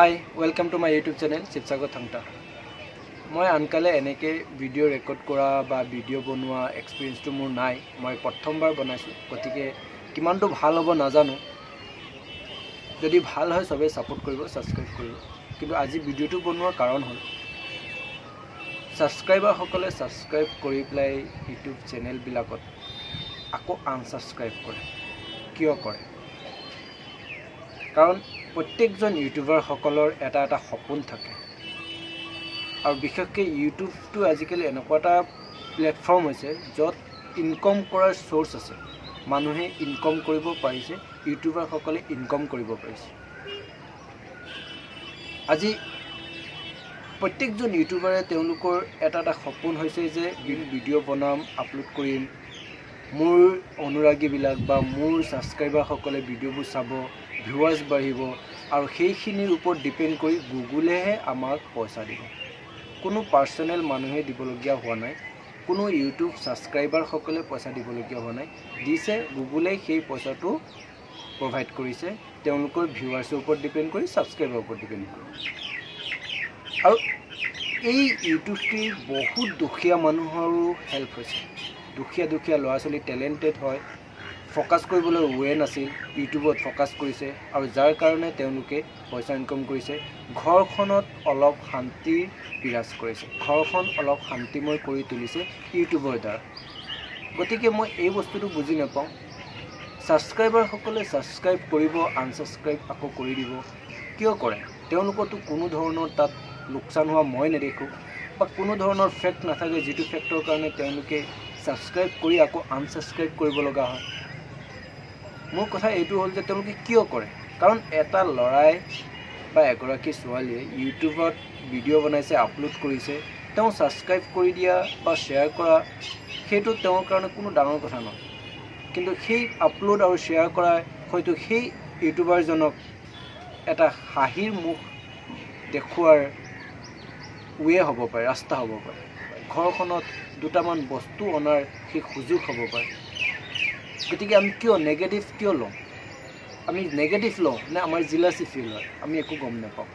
Hi, welcome to my YouTube channel Sivasagar THANG-TA. মই আনকালে এনেকে video record কৰা বা ভিডিও বনোৱা এক্সপেৰিয়েন্সটো মোৰ নাই। মই প্ৰথমবাৰ বনাইছো, গতিকে কিমানটো ভাল হ'ব নাজানো। যদি ভাল হয় সবে সাপোর্ট কৰিব, সাবস্ক্ৰাইব কৰিব। কিন্তু আজি ভিডিওটো বনোৱাৰ কাৰণ হ'ল সাবস্ক্ৰাইবাৰ সকলে সাবস্ক্ৰাইব কৰি প্লাই ইউটিউব চেনেল বিলাকত আকৌ আনসাবস্ক্ৰাইব কৰে। কিয় কৰে? কাৰণ প্ৰত্যেকজন ইউটিউবাৰ সকলৰ এটা সপোন থাকে। আৰু বিশেষকৈ ইউটিউবটো আজিকালি এনেকুৱা এটা প্লেটফৰ্ম হৈছে য'ত ইনকাম কৰাৰ সোৰ্স আছে। মানুহে ইনকাম কৰিব পাৰিছে, ইউটিউবাৰ সকলে ইনকাম কৰিব পাৰিছে। আজি প্ৰত্যেকজন ইউটিউবাৰে তেওঁলোকৰ এটা সপোন হৈছে যে ভিডিঅ' বনাম, আপলোড কৰিম। মোৰ অনুৰাগীবিলাক বা মোৰ সাবস্ক্ৰাইবাৰ সকলে ভিডিঅ'বোৰ চাব, ভিউৱাৰ্স বাঢ়িব আৰু সেইখিনিৰ ওপৰত ডিপেন্ড কৰি গুগলেহে আমাক পইচা দিব। কোনো পাৰ্সোনেল মানুহে দিবলগীয়া হোৱা নাই, কোনো ইউটিউব সাবস্ক্ৰাইবাৰ সকলে পইচা দিবলগীয়া হোৱা নাই। দিছে গুগলে, সেই পইচাটো প্ৰভাইড কৰিছে তেওঁলোকৰ ভিউৱাৰ্সৰ ওপৰত ডিপেন্ড কৰি, সাবস্ক্ৰাইবাৰৰ ওপৰত ডিপেন্ড কৰি। আৰু এই ইউটিউবটি বহুত দুখীয়া মানুহৰো হেল্প হৈছে। দুখীয়া ল'ৰা ছোৱালী টেলেণ্টেড হয়, ফোকাস কৰিবলৈ ৱে নাছিল, ইউটিউবত ফোকাস কৰিছে আৰু যাৰ কাৰণে তেওঁলোকে পইচা ইনকাম কৰিছে। ঘৰখনত অলপ শান্তি বিৰাজ কৰিছে, ঘৰখন অলপ শান্তিময় কৰি তুলিছে ইউটিউবৰ দ্বাৰা। গতিকে মই এই বস্তুটো বুজি নাপাওঁ। সাবস্ক্ৰাইবাৰ সকলে সাবস্ক্ৰাইব কৰিব, আনসাবস্ক্ৰাইব আকৌ কৰি দিব। কিয় কৰে? তেওঁলোকৰতো কোনো ধৰণৰ তাত লোকচান হোৱা মই নেদেখোঁ, বা কোনো ধৰণৰ ফেক্ট নাথাকে যিটো ফেক্টৰ কাৰণে তেওঁলোকে সাবস্ক্ৰাইব কৰি আকৌ আনসাবস্ক্ৰাইব কৰিব লগা হয়। মোৰ কথা এইটো হ'ল যে তেওঁলোকে কিয় কৰে? কাৰণ এটা ল'ৰাই বা এগৰাকী ছোৱালীয়ে ইউটিউবত ভিডিঅ' বনাইছে, আপলোড কৰিছে, তেওঁ সাবস্ক্ৰাইব কৰি দিয়া বা শ্বেয়াৰ কৰা সেইটো তেওঁৰ কাৰণে কোনো ডাঙৰ কথা নহয়। কিন্তু সেই আপলোড আৰু শ্বেয়াৰ কৰা হয়তো সেই ইউটিউবাৰজনক এটা হাঁহিৰ মুখ দেখুৱাৰ ৱে হ'ব পাৰে, ৰাস্তা হ'ব পাৰে। ঘৰখনত দুটামান বস্তু অনাৰ সেই সুযোগ হ'ব পাৰে। গতিকে আমি কিয় নেগেটিভ কিয় লওঁ? আমি নেগেটিভ লওঁ নে আমাৰ জিলাচি ফিল হয়? আমি একো গম নাপাওঁ।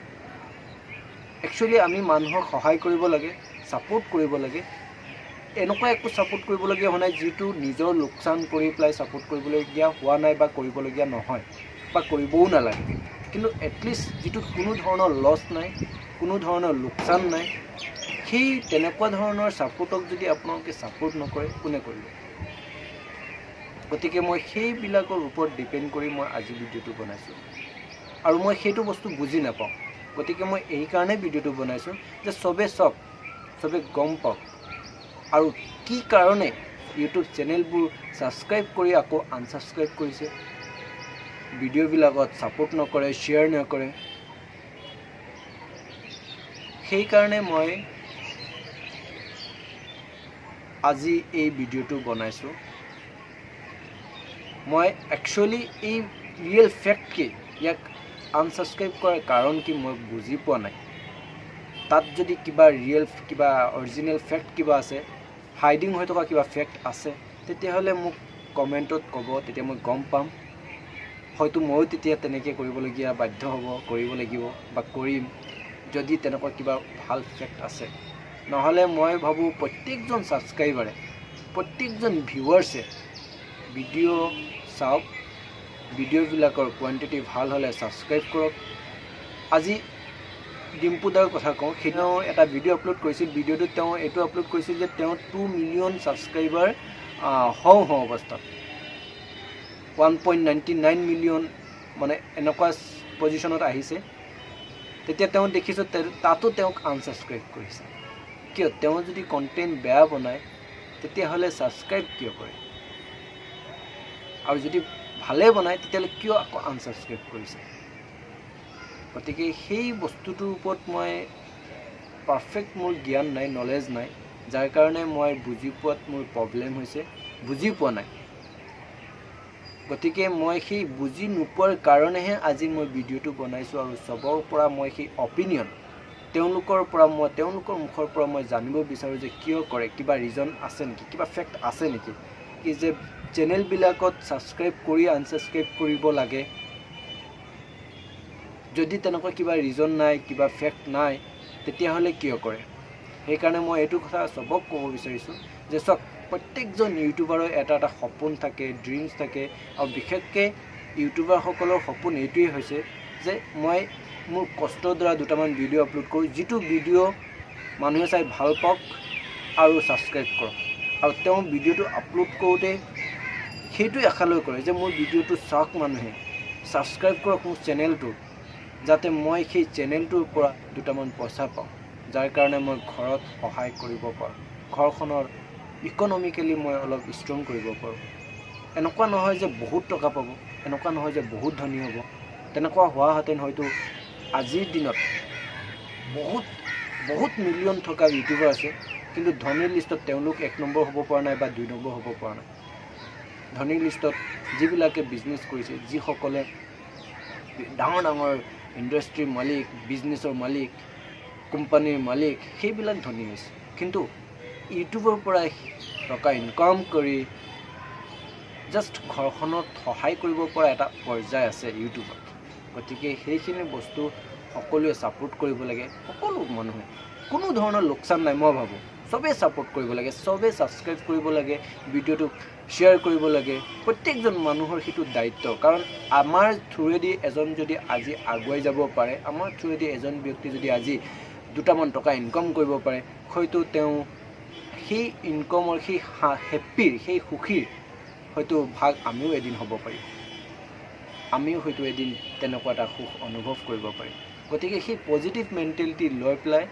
একচুৱেলি আমি মানুহক সহায় কৰিব লাগে, ছাপোৰ্ট কৰিব লাগে। এনেকুৱা একো ছাপোৰ্ট কৰিবলগীয়া হোৱা নাই যিটো নিজৰ লোকচান কৰি পেলাই ছাপোৰ্ট কৰিবলগীয়া হোৱা নাই বা কৰিবলগীয়া নহয় বা কৰিবও নালাগে। কিন্তু এটলিষ্ট যিটো কোনো ধৰণৰ লছ নাই, কোনো ধৰণৰ লোকচান নাই, সেই তেনেকুৱা ধৰণৰ ছাপোৰ্টক যদি আপোনালোকে ছাপোৰ্ট নকৰে কোনে কৰিব? গতিকে মই সেইবিলাকৰ ওপৰত ডিপেণ্ড কৰি মই আজি ভিডিঅ'টো বনাইছোঁ আৰু মই সেইটো বস্তু বুজি নাপাওঁ। গতিকে মই এই কাৰণে ভিডিঅ'টো বনাইছোঁ যে চবে চাওক, চবে গম পাওক আৰু কি কাৰণে ইউটিউব চেনেলবোৰ সাবস্ক্ৰাইব কৰি আকৌ আনসাবস্ক্ৰাইব কৰিছে, ভিডিঅ'বিলাকত ছাপোৰ্ট নকৰে, শ্বেয়াৰ নকৰে। সেইকাৰণে মই আজি এই ভিডিঅ'টো বনাইছোঁ। মই একচুৱেলি এই ৰিয়েল ফেক্ট কি, ইয়াক আনসাবস্ক্ৰাইব কৰাৰ কাৰণ কি মই বুজি পোৱা নাই। তাত যদি কিবা ৰিয়েল, কিবা অৰিজিনেল ফেক্ট কিবা আছে, হাইডিং হৈ থকা কিবা ফেক্ট আছে, তেতিয়াহ'লে মোক কমেণ্টত ক'ব, তেতিয়া মই গম পাম। হয়তো ময়ো তেতিয়া তেনেকৈ কৰিবলগীয়া বাধ্য হ'ব, কৰিব লাগিব বা কৰিম যদি তেনেকুৱা কিবা ভাল ফেক্ট আছে। নহ'লে মই ভাবোঁ প্ৰত্যেকজন ছাবস্ক্ৰাইবাৰে, প্ৰত্যেকজন ভিউৱাৰ্ছে ভিডিঅ' চাওক, ভিডিঅ'বিলাকৰ কোৱান্টিটি ভাল হ'লে ছাবস্ক্ৰাইব কৰক। আজি ডিম্পুদাৰ কথা কওঁ, সেইদিনাও এটা ভিডিঅ' আপলোড কৰিছিল। ভিডিঅ'টোত তেওঁ এইটো আপলোড কৰিছিল যে তেওঁ 2 মিলিয়ন ছাবস্ক্ৰাইবাৰ হওঁ অৱস্থাত 1.99 মিলিয়ন মানে এনেকুৱা পজিশ্যনত আহিছে। তেতিয়া তেওঁ দেখিছোঁ তাতো তেওঁক আনসাবস্ক্ৰাইব কৰিছে। কিয়? তেওঁ যদি কণ্টেণ্ট বেয়া বনায় তেতিয়াহ'লে ছাবস্ক্ৰাইব কিয় কৰে? আৰু যদি ভালে বনায় তেতিয়াহ'লে কিয় আকৌ আনসাবস্ক্ৰাইব কৰিছে? গতিকে সেই বস্তুটোৰ ওপৰত মই পাৰফেক্ট মোৰ জ্ঞান নাই, নলেজ নাই, যাৰ কাৰণে মই বুজি পোৱাত মোৰ প্ৰব্লেম হৈছে, বুজি পোৱা নাই। গতিকে মই সেই বুজি নোপোৱাৰ কাৰণেহে আজি মই ভিডিঅ'টো বনাইছোঁ আৰু চবৰ পৰা মই সেই অপিনিয়ন, তেওঁলোকৰ মুখৰ পৰা মই জানিব বিচাৰোঁ যে কিয় কৰে, কিবা ৰিজন আছে নেকি, কিবা ফেক্ট আছে নেকি কি যে চেনেলবিলাকত ছাবস্ক্ৰাইব কৰি আনসাবস্ক্ৰাইব কৰিব লাগে। যদি তেনেকুৱা কিবা ৰিজন নাই, কিবা ফেক্ট নাই, তেতিয়াহ'লে কিয় কৰে? সেইকাৰণে মই এইটো কথা চবক ক'ব বিচাৰিছোঁ যে চাওক, প্ৰত্যেকজন ইউটিউবাৰৰ এটা সপোন থাকে, ড্ৰিমছ থাকে। আৰু বিশেষকৈ ইউটিউবাৰসকলৰ সপোন এইটোৱেই হৈছে যে মই মোৰ কষ্টৰ দ্বাৰা দুটামান ভিডিঅ' আপলোড কৰোঁ, যিটো ভিডিঅ' মানুহে চাই ভাল পাওক আৰু ছাবস্ক্ৰাইব কৰক। আৰু তেওঁ ভিডিঅ'টো আপলোড কৰোঁতে সেইটোৱে আশালৈ কৰে যে মোৰ ভিডিঅ'টো চাওক, মানুহে ছাবস্ক্ৰাইব কৰক মোৰ চেনেলটো, যাতে মই সেই চেনেলটোৰ পৰা দুটামান পইচা পাওঁ, যাৰ কাৰণে মই ঘৰত সহায় কৰিব পাৰোঁ, ঘৰখনৰ ইকনমিকেলি মই অলপ ষ্ট্ৰং কৰিব পাৰোঁ। এনেকুৱা নহয় যে বহুত টকা পাব, এনেকুৱা নহয় যে বহুত ধনী হ'ব। তেনেকুৱা হোৱাহেঁতেন হয়তো আজিৰ দিনত বহুত মিলিয়ন থকা ইউটিউবাৰ আছে, কিন্তু ধনীৰ লিষ্টত তেওঁলোক 1 নম্বৰ হ'ব পৰা নাই বা 2 নম্বৰ হ'ব পৰা নাই। ধনীৰ লিষ্টত যিবিলাকে বিজনেছ কৰিছে, যিসকলে ডাঙৰ ডাঙৰ ইণ্ডাষ্ট্ৰীৰ মালিক, বিজনেছৰ মালিক, কোম্পানীৰ মালিক, সেইবিলাক ধনী হৈছে। কিন্তু ইউটিউবৰ পৰা টকা ইনকাম কৰি জাষ্ট ঘৰখনত সহায় কৰিব পৰা এটা পৰ্যায় আছে ইউটিউবত। গতিকে সেইখিনি বস্তু সকলোৱে ছাপোৰ্ট কৰিব লাগে, সকলো মানুহে। কোনো ধৰণৰ লোকচান নাই, মই ভাবোঁ চবেই ছাপোৰ্ট কৰিব লাগে, চবেই ছাবস্ক্ৰাইব কৰিব লাগে, ভিডিঅ'টোক শ্বেয়াৰ কৰিব লাগে। প্ৰত্যেকজন মানুহৰ সেইটো দায়িত্ব। কাৰণ আমাৰ থ্ৰুৱেদি এজন যদি আজি আগুৱাই যাব পাৰে, আমাৰ থ্ৰুৱেদি এজন ব্যক্তি যদি আজি দুটামান টকা ইনকাম কৰিব পাৰে, হয়তো তেওঁ সেই ইনকামৰ, সেই হেপ্পিৰ, সেই সুখীৰ হয়তো ভাগ আমিও এদিন হ'ব পাৰিম। আমিও হয়তো এদিন তেনেকুৱা এটা সুখ অনুভৱ কৰিব পাৰিম। গতিকে সেই পজিটিভ মেণ্টেলিটি লৈ পেলাই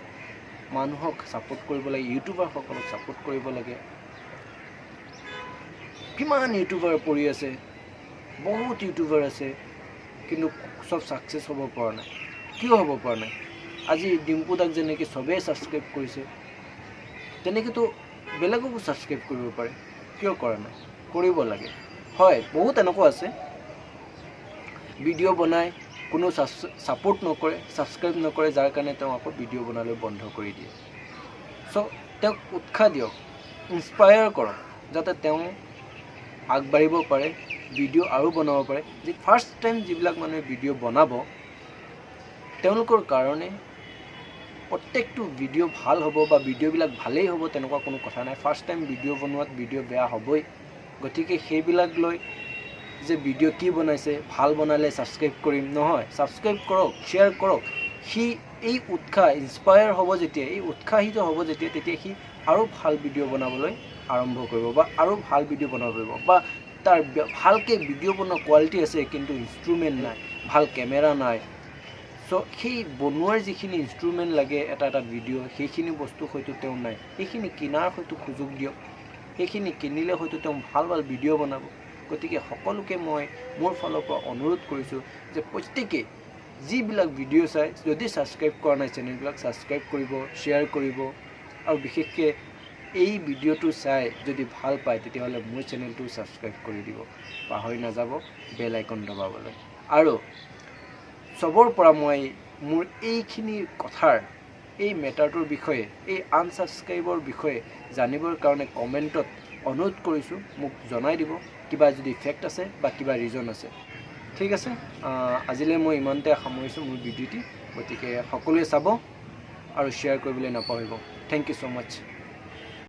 মানুহক ছাপোৰ্ট কৰিব লাগে, ইউটিউবাৰসকলক ছাপোৰ্ট কৰিব লাগে। কিমান ইউটিউবাৰ পৰি আছে, বহুত ইউটিউবাৰ আছে, কিন্তু চব ছাকচেছ হ'ব পৰা নাই। কিয় হ'ব পৰা নাই? আজি ডিম্পুদাক যেনেকৈ চবেই ছাবস্ক্ৰাইব কৰিছে, তেনেকৈতো বেলেগকো ছাবস্ক্ৰাইব কৰিব পাৰে। কিয় কৰা নাই? কৰিব লাগে। হয়, বহুত এনেকুৱা আছে ভিডিঅ' বনাই কোনো ছাপোৰ্ট নকৰে, ছাবস্ক্ৰাইব নকৰে, যাৰ কাৰণে তেওঁ আকৌ ভিডিঅ' বনালৈ বন্ধ কৰি দিয়ে। চ' তেওঁক উৎসাহ দিয়ক, ইনস্পায়াৰ কৰক, যাতে তেওঁ আগবাঢ়িব পাৰে, ভিডিঅ' আৰু বনাব পাৰে। যে ফাৰ্ষ্ট টাইম যিবিলাক মানুহে ভিডিঅ' বনাব, তেওঁলোকৰ কাৰণে প্ৰত্যেকটো ভিডিঅ' ভাল হ'ব বা ভিডিঅ'বিলাক ভালেই হ'ব তেনেকুৱা কোনো কথা নাই। ফাৰ্ষ্ট টাইম ভিডিঅ' বনোৱাত ভিডিঅ' বেয়া হ'বই। গতিকে সেইবিলাক লৈ যে ভিডিঅ' কি বনাইছে, ভাল বনালে ছাবস্ক্ৰাইব কৰিম, নহয়, ছাবস্ক্ৰাইব কৰক, শ্বেয়াৰ কৰক। সি এই উৎসাহ ইনস্পায়াৰ হ'ব যেতিয়া, এই উৎসাহিত হ'ব যেতিয়া, তেতিয়া সি আৰু ভাল ভিডিঅ' বনাবলৈ আৰম্ভ কৰিব বা আৰু ভাল ভিডিঅ' বনাব পাৰিব। বা তাৰ ভালকৈ ভিডিঅ' বনোৱা কোৱালিটি আছে, কিন্তু ইনষ্ট্ৰুমেণ্ট নাই, ভাল কেমেৰা নাই। চ' সেই বনোৱাৰ যিখিনি ইনষ্ট্ৰুমেণ্ট লাগে এটা ভিডিঅ', সেইখিনি বস্তু হয়তো তেওঁ নাই। সেইখিনি কিনাৰ হয়তো সুযোগ দিয়ক, সেইখিনি কিনিলে হয়তো তেওঁ ভাল ভিডিঅ' বনাব। গতিকে সকলোকে মই মোৰ ফালৰ পৰা অনুৰোধ কৰিছোঁ যে প্ৰত্যেকেই যিবিলাক ভিডিঅ' চাই, যদি ছাবস্ক্ৰাইব কৰা নাই চেনেলবিলাক ছাবস্ক্ৰাইব কৰিব, শ্বেয়াৰ কৰিব। আৰু বিশেষকৈ এই ভিডিঅ'টো চাই যদি ভাল পায়, তেতিয়াহ'লে মোৰ চেনেলটো ছাবস্ক্ৰাইব কৰি দিব, পাহৰি নাযাব বেল আইকন দবাবলৈ। আৰু চবৰ পৰা মই মোৰ এইখিনি কথাৰ, এই মেটাৰটোৰ বিষয়ে, এই আনছাবস্ক্ৰাইবৰ বিষয়ে জানিবৰ কাৰণে কমেণ্টত অনুৰোধ কৰিছোঁ, মোক জনাই দিব কিবা যদি ফেক্ট আছে বা কিবা ৰিজন আছে। ঠিক আছে, আজিলৈ মই ইমানতে সামৰিছোঁ মোৰ ভিডিঅ'টি। গতিকে সকলোৱে চাব আৰু শ্বেয়াৰ কৰিবলৈ নাপাহৰিব। Thank you so' much.